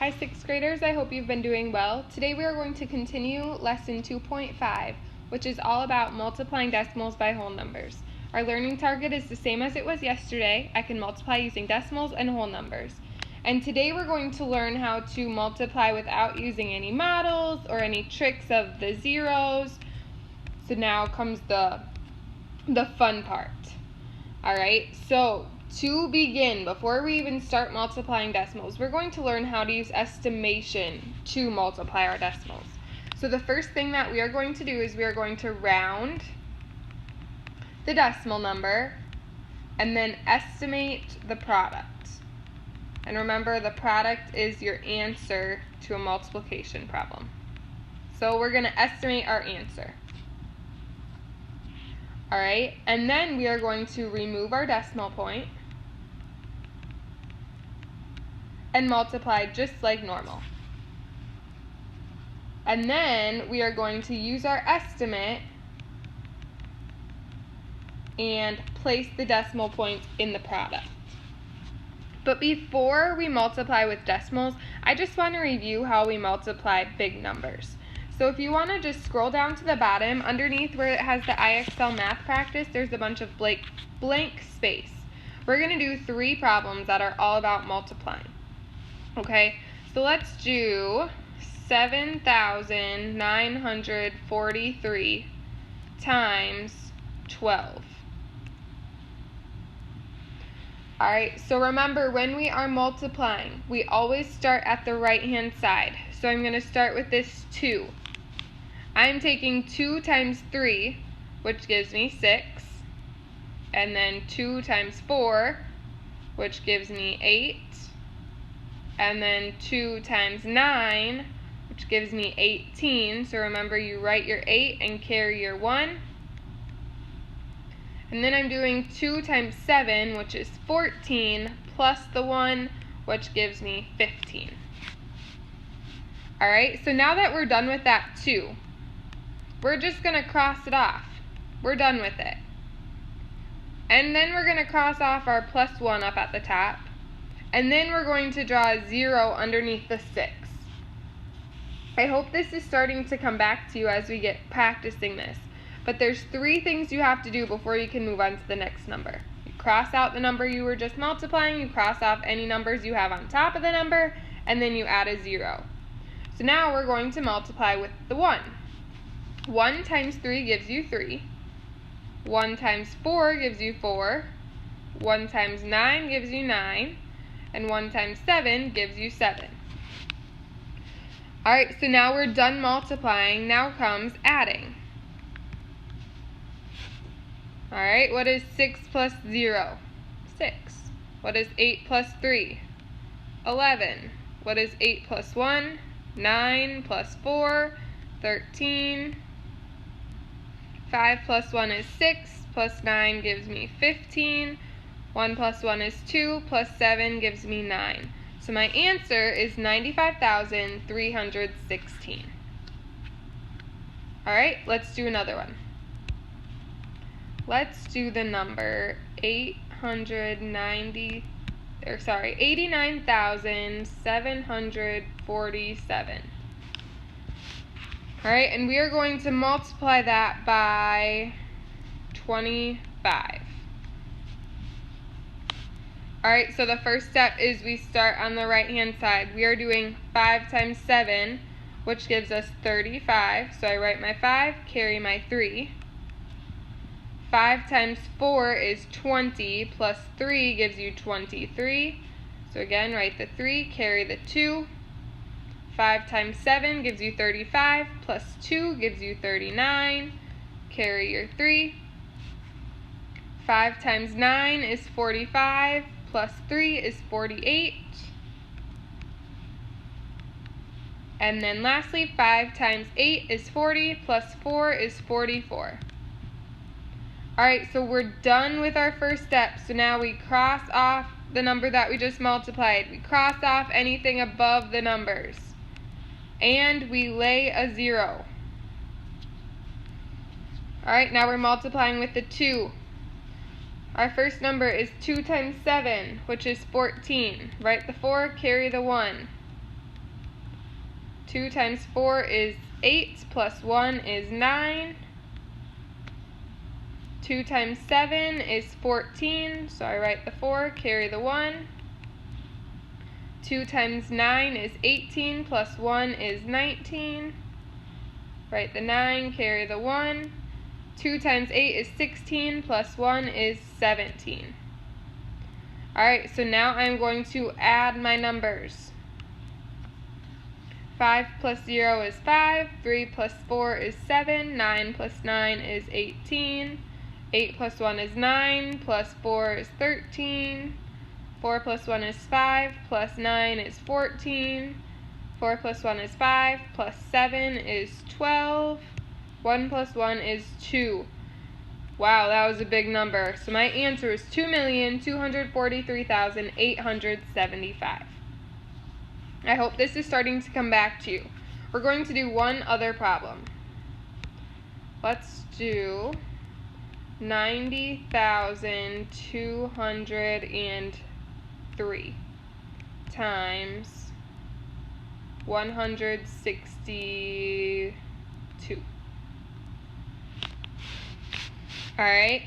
Hi 6th graders, I hope you've been doing well. Today we are going to continue lesson 2.5, which is all about multiplying decimals by whole numbers. Our learning target is the same as it was yesterday. I can multiply using decimals and whole numbers. And today we're going to learn how to multiply without using any models or any tricks of the zeros. So now comes the fun part. Alright, so to begin, before we even start multiplying decimals, we're going to learn how to use estimation to multiply our decimals. So the first thing that we are going to do is we are going to round the decimal number and then estimate the product. And remember, the product is your answer to a multiplication problem. So we're going to estimate our answer. Alright, and then we are going to remove our decimal point and multiply just like normal. And then we are going to use our estimate and place the decimal point in the product. But before we multiply with decimals, I just want to review how we multiply big numbers. So if you want to just scroll down to the bottom, underneath where it has the IXL math practice, there's a bunch of blank space. We're going to do 3 problems that are all about multiplying. Okay, so let's do 7,943 times 12. Alright, so remember, when we are multiplying, we always start at the right-hand side. So I'm going to start with this 2. I'm taking 2 times 3, which gives me 6, and then 2 times 4, which gives me 8, and then 2 times 9, which gives me 18. So remember, you write your 8 and carry your 1. And then I'm doing 2 times 7, which is 14, plus the 1, which gives me 15. Alright, so now that we're done with that 2, we're just going to cross it off. We're done with it. And then we're going to cross off our plus 1 up at the top. And then we're going to draw a 0 underneath the 6. I hope this is starting to come back to you as we get practicing this. But there's 3 things you have to do before you can move on to the next number. You cross out the number you were just multiplying, you cross off any numbers you have on top of the number, and then you add a 0. So now we're going to multiply with the 1. 1 times 3 gives you 3. 1 times 4 gives you 4. 1 times 9 gives you 9. And 1 times 7 gives you 7. Alright, so now we're done multiplying. Now comes adding. Alright, what is 6 plus 0? 6. What is 8 plus 3? 11. What is 8 plus 1? 9 plus 4? 13. 5 plus 1 is 6, plus 9 gives me 15. 1 plus 1 is 2, plus 7 gives me 9. So my answer is 95,316. Alright, let's do another one. Let's do the number 89,747. Alright, and we are going to multiply that by 25. Alright, so the first step is we start on the right-hand side. We are doing 5 times 7, which gives us 35. So I write my 5, carry my 3. 5 times 4 is 20, plus 3 gives you 23. So again, write the 3, carry the 2. 5 times 7 gives you 35, plus 2 gives you 39. Carry your 3. 5 times 9 is 45, plus 3 is 48. And then lastly, 5 times 8 is 40, plus 4 is 44. Alright, so we're done with our first step. So now we cross off the number that we just multiplied. We cross off anything above the numbers. And we lay a 0. Alright, now we're multiplying with the 2. Our first number is 2 times 7, which is 14. Write the 4, carry the 1. 2 times 4 is 8, plus 1 is 9. 2 times 7 is 14, so I write the 4, carry the 1. 2 times 9 is 18, plus 1 is 19. Write the 9, carry the 1. 2 times 8 is 16, plus 1 is 17. Alright, so now I'm going to add my numbers. 5 plus 0 is 5, 3 plus 4 is 7, 9 plus 9 is 18, 8 plus 1 is 9, plus 4 is 13, 4 plus 1 is 5, plus 9 is 14, 4 plus 1 is 5, plus 7 is 12, 1 plus 1 is 2. Wow, that was a big number. So my answer is 2,243,875. I hope this is starting to come back to you. We're going to do one other problem. Let's do 90,203 times 162. Alright,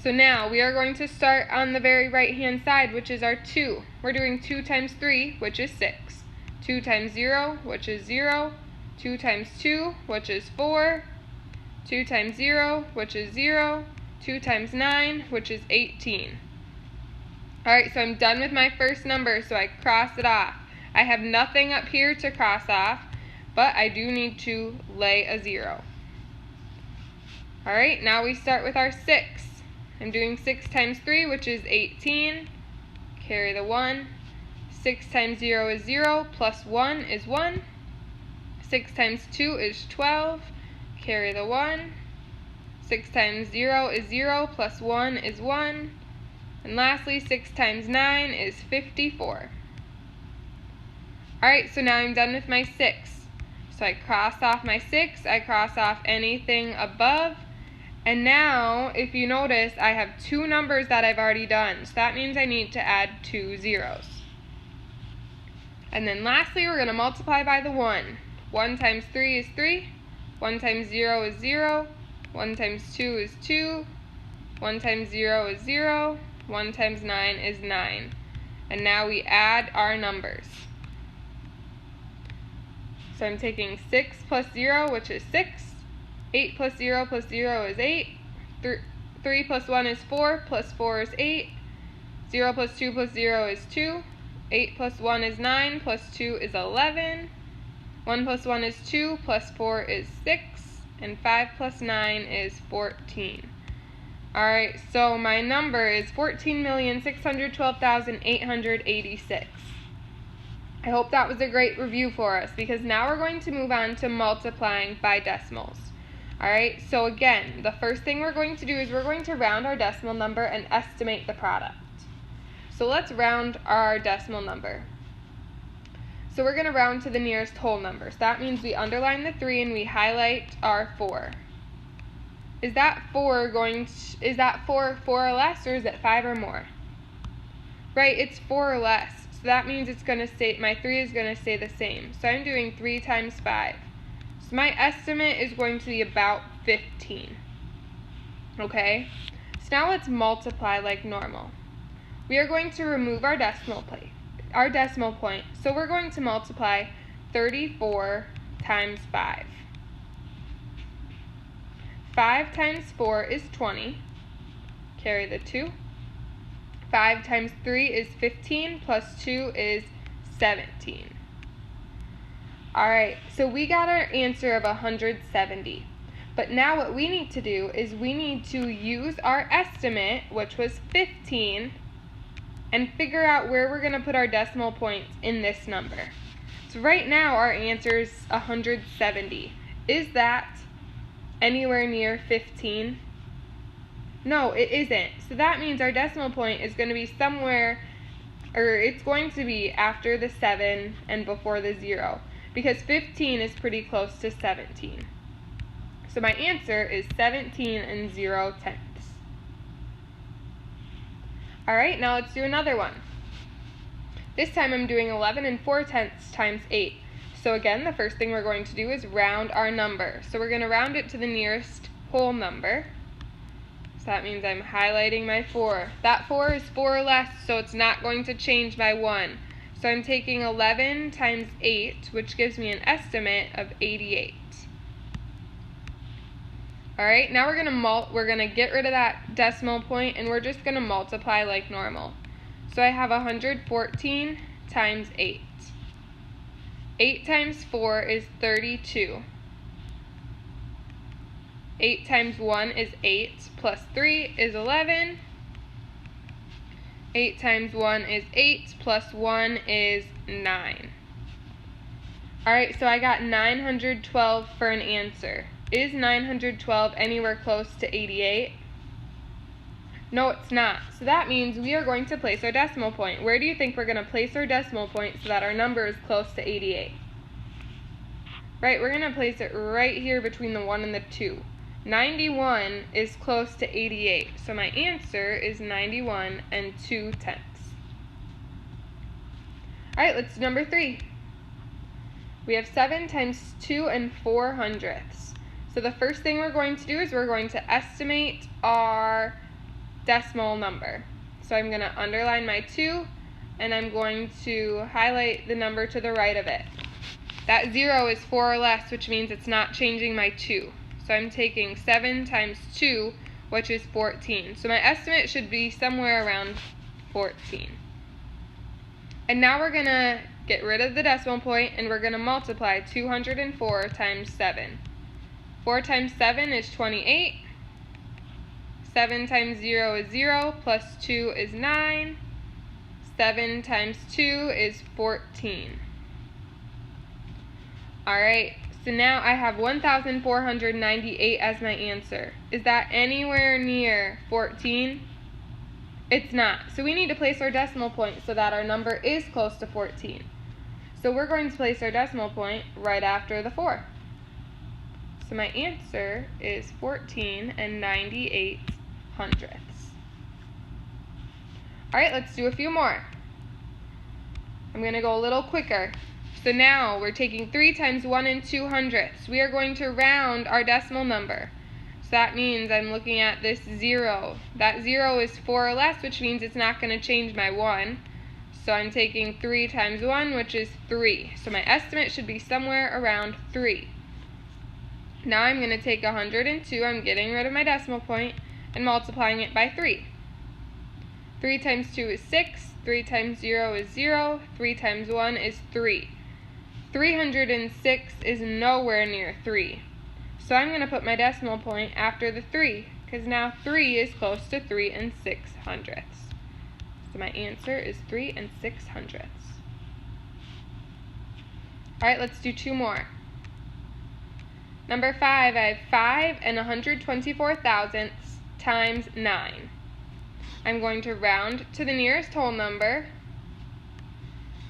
so now we are going to start on the very right hand side, which is our 2. We're doing 2 times 3, which is 6. 2 times 0, which is 0. 2 times 2, which is 4. 2 times 0, which is 0. 2 times 9, which is 18. Alright, so I'm done with my first number, so I cross it off. I have nothing up here to cross off, but I do need to lay a 0. Alright, now we start with our 6. I'm doing 6 times 3, which is 18. Carry the 1. 6 times 0 is 0, plus 1 is 1. 6 times 2 is 12. Carry the 1. 6 times 0 is 0, plus 1 is 1. And lastly, 6 times 9 is 54. Alright, so now I'm done with my 6. So I cross off my 6, I cross off anything above. And now, if you notice, I have 2 numbers that I've already done. So that means I need to add 2 zeros. And then lastly, we're going to multiply by the 1. 1 times 3 is 3. 1 times 0 is 0. 1 times 2 is 2. 1 times 0 is 0. 1 times 9 is 9. And now we add our numbers. So I'm taking 6 plus 0, which is 6. 8 plus 0 plus 0 is 8. 3 plus 1 is 4, plus 4 is 8. 0 plus 2 plus 0 is 2. 8 plus 1 is 9, plus 2 is 11. 1 plus 1 is 2, plus 4 is 6. And 5 plus 9 is 14. Alright, so my number is 14,612,886. I hope that was a great review for us, because now we're going to move on to multiplying by decimals. Alright, so again, the first thing we're going to do is we're going to round our decimal number and estimate the product. So let's round our decimal number. So we're going to round to the nearest whole number. So that means we underline the 3 and we highlight our 4. Is that 4 4 or less, or is it 5 or more? Right, it's 4 or less. So that means it's going to stay, my 3 is going to stay the same. So I'm doing 3 times 5. So my estimate is going to be about 15. Okay? So now let's multiply like normal. We are going to remove our decimal point. So we're going to multiply 34 times 5. 5 times 4 is 20. Carry the 2. 5 times 3 is 15, plus 2 is 17. Alright, so we got our answer of 170. But now what we need to do is we need to use our estimate, which was 15, and figure out where we're going to put our decimal points in this number. So right now our answer is 170. Is that anywhere near 15? No, it isn't. So that means our decimal point is going to be somewhere, or it's going to be after the 7 and before the 0, because 15 is pretty close to 17. So my answer is 17 0/10. Alright, now let's do another one. This time I'm doing 11 4/10 times 8. So again, the first thing we're going to do is round our number. So we're going to round it to the nearest whole number. So that means I'm highlighting my 4. That 4 is 4 or less, so it's not going to change by 1. So I'm taking 11 times 8, which gives me an estimate of 88. Alright, now we're going to get rid of that decimal point, and we're just going to multiply like normal. So I have 114 times 8. 8 times 4 is 32. 8 times 1 is 8, plus 3 is 11. 8 times 1 is 8, plus 1 is 9. Alright, so I got 912 for an answer. Is 912 anywhere close to 88? No, it's not. So that means we are going to place our decimal point. Where do you think we're going to place our decimal point so that our number is close to 88? Right, we're going to place it right here between the 1 and the 2. 91 is close to 88, so my answer is 91 and 2/10. Alright, let's do number 3. We have 7 times 2 and 4/100. So the first thing we're going to do is we're going to estimate our decimal number. So I'm going to underline my 2, and I'm going to highlight the number to the right of it. That 0 is 4 or less, which means it's not changing my 2. So I'm taking 7 times 2, which is 14. So my estimate should be somewhere around 14. And now we're going to get rid of the decimal point, and we're going to multiply 204 times 7. 4 times 7 is 28. 7 times 0 is 0, plus 2 is 9. 7 times 2 is 14. Alright, so now I have 1,498 as my answer. Is that anywhere near 14? It's not. So we need to place our decimal point so that our number is close to 14. So we're going to place our decimal point right after the 4. So my answer is 14 and 98 hundredths. Alright, let's do a few more. I'm going to go a little quicker. So now we're taking 3 times 1 and 2/100. We are going to round our decimal number. So that means I'm looking at this 0. That 0 is 4 or less, which means it's not going to change my 1. So I'm taking 3 times 1, which is 3. So my estimate should be somewhere around 3. Now I'm going to take 102, I'm getting rid of my decimal point, and multiplying it by 3. 3 times 2 is 6, 3 times 0 is 0, 3 times 1 is 3. 306 is nowhere near 3. So I'm going to put my decimal point after the 3, because now 3 is close to 3 6/100. So my answer is 3 6/100. Alright, let's do 2 more. Number 5, I have 5 and 124 thousandths times 9. I'm going to round to the nearest whole number.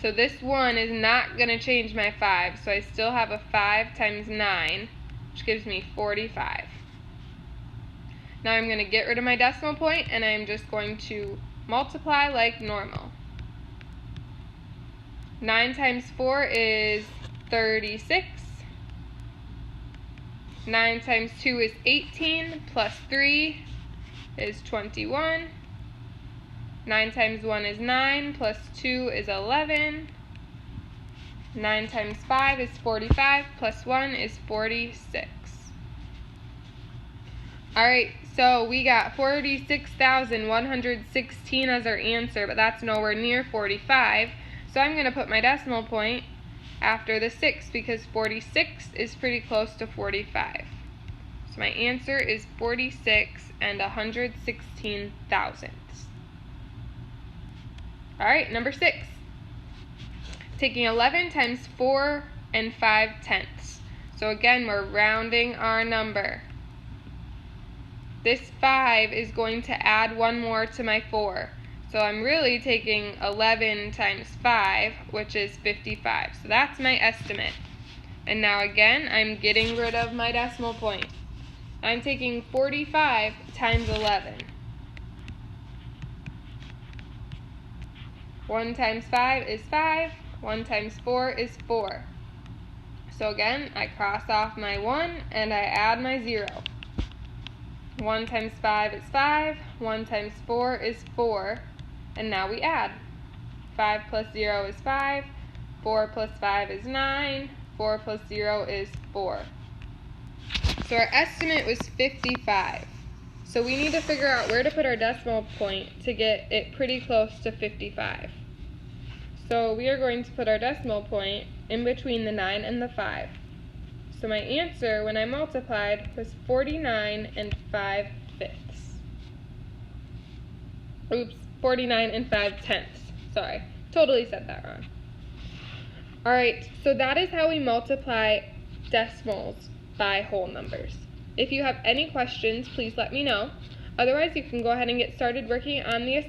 So this 1 is not going to change my 5, so I still have a 5 times 9, which gives me 45. Now I'm going to get rid of my decimal point, and I'm just going to multiply like normal. 9 times 4 is 36. 9 times 2 is 18, plus 3 is 21. 9 times 1 is 9, plus 2 is 11. 9 times 5 is 45, plus 1 is 46. Alright, so we got 46,116 as our answer, but that's nowhere near 45. So I'm going to put my decimal point after the 6 because 46 is pretty close to 45. So my answer is 46 and 116 thousandths. Alright, number 6. Taking 11 times 4 and 5/10. So again, we're rounding our number. This 5 is going to add one more to my 4. So I'm really taking 11 times 5, which is 55. So that's my estimate. And now again, I'm getting rid of my decimal point. I'm taking 45 times 11. 1 times 5 is 5. 1 times 4 is 4. So again, I cross off my 1 and I add my 0. 1 times 5 is 5, 1 times 4 is 4, and now we add. 5 plus 0 is 5, 4 plus 5 is 9, 4 plus 0 is 4. So our estimate was 55. So we need to figure out where to put our decimal point to get it pretty close to 55. So we are going to put our decimal point in between the 9 and the 5. So my answer, when I multiplied, was 49 and 5/5. Oops, 49 and 5/10. Sorry, totally said that wrong. Alright, so that is how we multiply decimals by whole numbers. If you have any questions, please let me know. Otherwise, you can go ahead and get started working on the assignment.